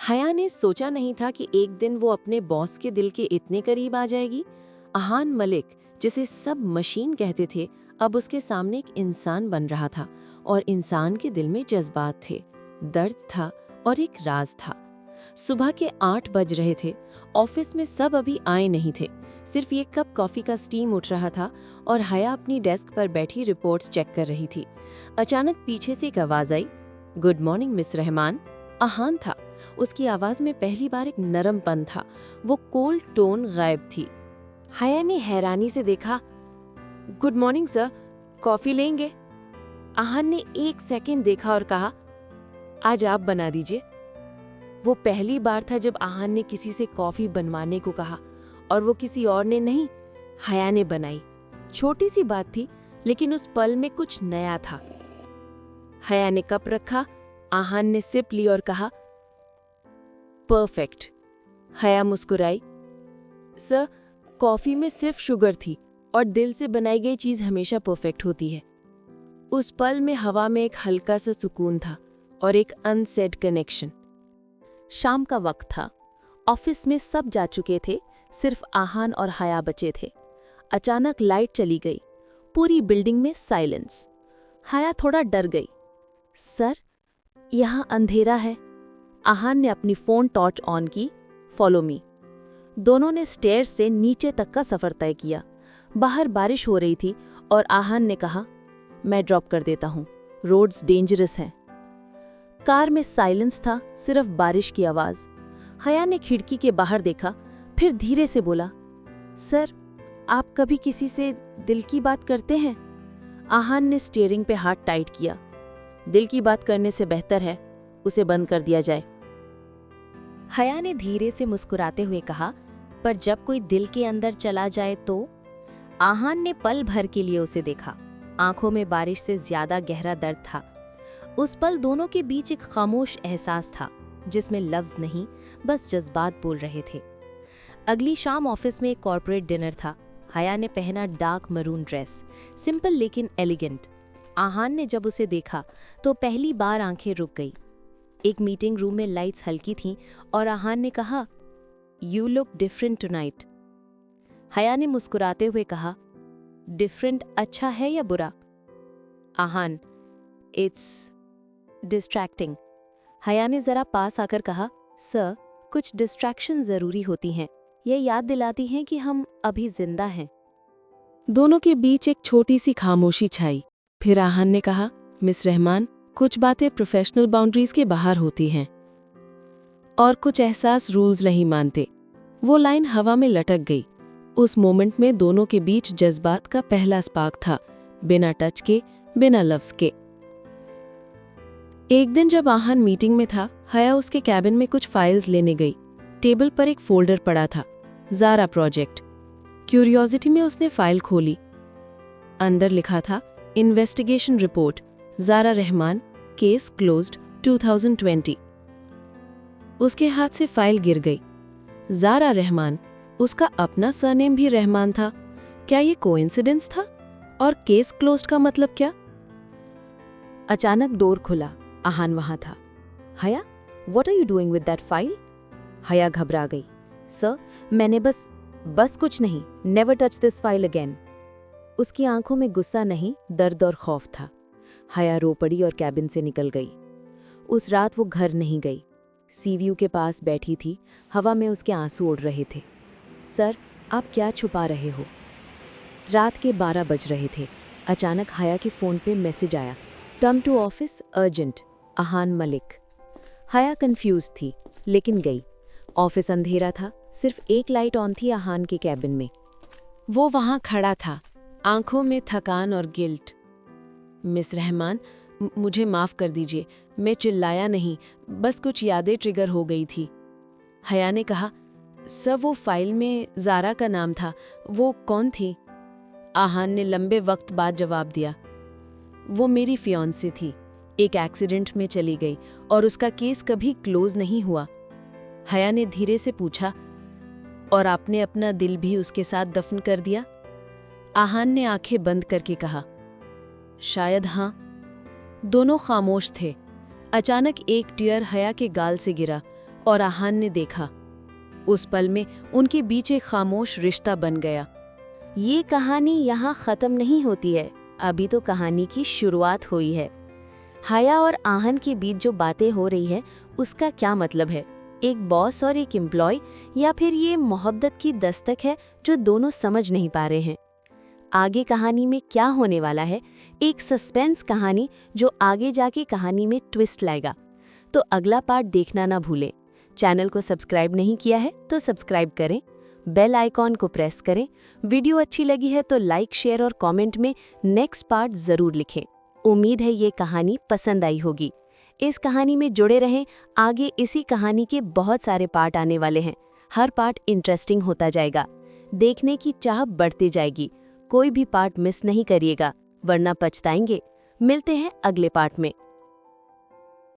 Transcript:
हया ने सोचा नहीं था कि एक दिन वो अपने बॉस के दिल के इतने करीब आ जाएगी। अहान मलिक, जिसे सब मशीन कहते थे, अब उसके सामने एक इंसान बन रहा था और इंसान के दिल में जज्बात थे, दर्द था और एक राज था। सुबह के 8 बज रहे थे। ऑफिस में सब अभी आए नहीं थे। सिर्फ एक कप कॉफी का स्टीम उठ रहा था और हया अपनी डेस्क पर बैठी रिपोर्ट्स चेक कर रही थी। अचानक पीछे से एक आवाज आई, good morning miss Rahman. Ahaan था। उसकी आवाज में पहली बार एक नरमपन था। वो कोल्ड टोन गायब थी। हया ने हैरानी से देखा, गुड मॉर्निंग सर, कॉफी लेंगे? अहान ने 1 सेकंड देखा और कहा, आज आप बना दीजिए। वो पहली बार था जब अहान ने किसी से कॉफी बनवाने को कहा, और वो किसी और ने नहीं, हया ने बनाई। छोटी सी बात थी, लेकिन उस पल में कुछ नया था। हया ने कप रखा, अहान ने सिप ली और कहा, परफेक्ट। हया मुस्कुराई, सर, कॉफी में सिर्फ शुगर थी और दिल से बनाई गई चीज हमेशा परफेक्ट होती है। उस पल में हवा में एक हल्का सा सुकून था और एक अनसेड कनेक्शन। शाम का वक्त था। ऑफिस में सब जा चुके थे, सिर्फ आहान और हया बचे थे। अचानक लाइट चली गई। पूरी बिल्डिंग में साइलेंस। हया थोड़ा डर गई। सर, यहाँ अंधेरा है। आहान ने अपनी फोन टॉर्च ऑन की, फॉलो मी। दोनों ने स्टेयर्स से नीचे तक का सफर तय किया। बाहर बारिश हो रही थी और आहान ने कहा, मैं ड्रॉप कर देता हूँ, रोड्स डेंजरस हैं। कार में साइलेंस था, सिर्फ बारिश की आवाज। हया ने खिड़की के बाहर देखा, फिर धीरे से बोला, सर, आप कभी किसी से दिल की बात करते हैं? आहान ने स्टीयरिंग पे हाथ टाइट किया। दिल की बात करने से बेहतर है उसे बंद कर दिया जाए। हया ने धीरे से मुस्कुराते हुए कहा, पर जब कोई दिल के अंदर चला जाए तो? आहान ने पल भर के लिए उसे देखा। आंखों में बारिश से ज्यादा गहरा दर्द था। उस पल दोनों के बीच एक खामोश एहसास था, जिसमें लफ्ज नहीं, बस जज्बात बोल रहे थे। अगली शाम ऑफिस में एक कॉर्पोरेट डिनर था। हया ने पहना डार्क मरून ड्रेस, सिंपल लेकिन एलिगेंट। आहान ने जब उसे देखा तो पहली बार आंखें रुक गई। एक मीटिंग रूम में लाइट्स हल्की थीं और आहान ने कहा, यू लुक डिफरेंट टुनाइट। हया ने मुस्कुराते हुए कहा, डिफरेंट अच्छा है या बुरा? आहान, इट्स डिस्ट्रैक्टिंग। हया ने जरा पास आकर कहा, सर, कुछ डिस्ट्रैक्शन जरूरी होती हैं। ये याद दिलाती हैं कि हम अभी जिंदा हैं। दोनों के बीच एक छोटी सी खामोशी छाई। फिर आहान ने कहा, मिस रहमान, कुछ बातें प्रोफेशनल बाउंड्रीज के बाहर होती हैं और कुछ एहसास रूल्स नहीं मानते। वो लाइन हवा में लटक गई। उस मोमेंट में दोनों के बीच जज्बात का पहला स्पार्क था, बिना टच के, बिना लफ्ज के। एक दिन जब आहान मीटिंग में था, हया उसके कैबिन में कुछ फाइल्स लेने गई। टेबल पर एक फोल्डर पड़ा था, ज़ारा प्रोजेक्ट। क्यूरियोसिटी में उसने फाइल खोली। अंदर लिखा था, investigation report, Zara Rahman, case closed 2020। उसके हाथ से फाइल गिर गई। ज़ारा रहमान, उसका अपना सरनेम भी रहमान था। क्या ये कोइंसिडेंस था? और केस क्लोज्ड का मतलब क्या? अचानक डोर खुला। आहान वहां था। Haya, what are you doing with that file? Haya घबरा गई। सर, मैंने बस कुछ नहीं, never touch this file again. उसकी आंखों में गुस्सा नहीं, दर्द और खौफ था। हया रो पड़ी और कैबिन से निकल गई। उस रात वो घर नहीं गई। सीव्यू के पास बैठी थी, हवा में उसके आंसू उड़ रहे थे। सर, आप क्या छुपा रहे हो? रात के 12 बज रहे थे। अचानक हया के फ़ोन पे मैसेज आया, come to office urgent, Aahan Malik. Haya confuse थी, लेकिन गई। ऑफिस अंधेरा था, सिर्फ एक लाइट ऑन थी आहान के कैबिन में। वो वहां खड़ा था, आंखों में थकान और गिल्ट। मिस रहमान, मुझे माफ़ कर दीजिए, मैं चिल्लाया नहीं, बस कुछ यादें ट्रिगर हो गई थी। हया ने कहा, सर, वो फाइल में ज़ारा का नाम था, वो कौन थी? आहान ने लंबे वक्त बाद जवाब दिया, वो मेरी फियांसे थी, एक एक्सीडेंट में चली गई और उसका केस कभी क्लोज नहीं हुआ। हया ने धीरे से पूछा, और आपने अपना दिल भी उसके साथ दफन कर दिया? आहान ने आंखें बंद करके कहा, शायद हाँ। दोनों खामोश थे। अचानक एक टीयर हया के गाल से गिरा और आहान ने देखा। उस पल में उनके बीच एक खामोश रिश्ता बन गया। ये कहानी यहाँ ख़त्म नहीं होती है, अभी तो कहानी की शुरुआत हुई है। हाया और आहान के बीच जो बातें हो रही है उसका क्या मतलब है? एक बॉस और एक एम्प्लॉय, या फिर ये मोहब्बत की दस्तक है जो दोनों समझ नहीं पा रहे हैं? आगे कहानी में क्या होने वाला है? एक सस्पेंस कहानी जो आगे जाके कहानी में ट्विस्ट लाएगा। तो अगला पार्ट देखना ना भूलें। चैनल को सब्सक्राइब नहीं किया है तो सब्सक्राइब करें, बेल आइकॉन को प्रेस करें। वीडियो अच्छी लगी है तो लाइक, शेयर और कमेंट में नेक्स्ट पार्ट ज़रूर लिखें। उम्मीद है ये कहानी पसंद आई होगी। इस कहानी में जुड़े रहें, आगे इसी कहानी के बहुत सारे पार्ट आने वाले हैं। हर पार्ट इंटरेस्टिंग होता जाएगा, देखने की चाह बढ़ती जाएगी। कोई भी पार्ट मिस नहीं करिएगा, वरना पछताएंगे। मिलते हैं अगले पार्ट में।